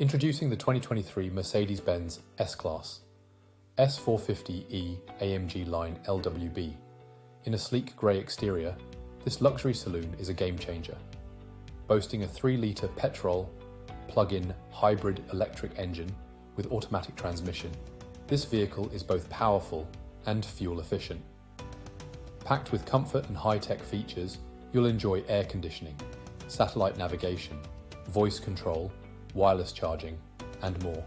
Introducing the 2023 Mercedes-benz S-class S450E AMG Line LWB. In a sleek grey exterior, this luxury saloon is a game changer. Boasting a 3-litre petrol plug-in hybrid electric engine with automatic transmission, this vehicle is both powerful and fuel efficient. Packed with comfort and high-tech features, you'll enjoy air conditioning, satellite navigation, voice control, wireless charging, and more.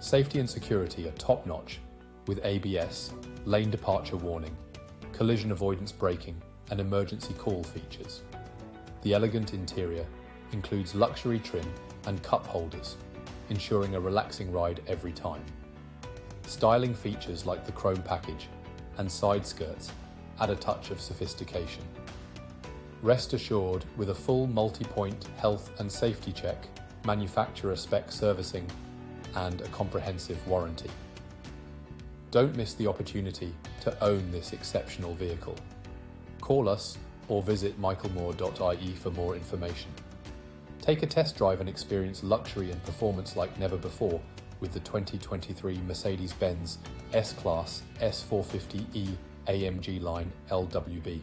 Safety and security are top-notch with ABS, lane departure warning, collision avoidance braking, and emergency call features. The elegant interior includes luxury trim and cup holders, ensuring a relaxing ride every time. Styling features like the Chrome Package and Sideskirts add a touch of sophistication. Rest assured with a full multi-point health and safety check, manufacturer-spec servicing, and a comprehensive warranty. Don't miss the opportunity to own this exceptional vehicle. Call us or visit michaelmoore.ie for more information. Take a test drive and experience luxury and performance like never before with the 2023 Mercedes-benz S-class S450E AMG Line LWB.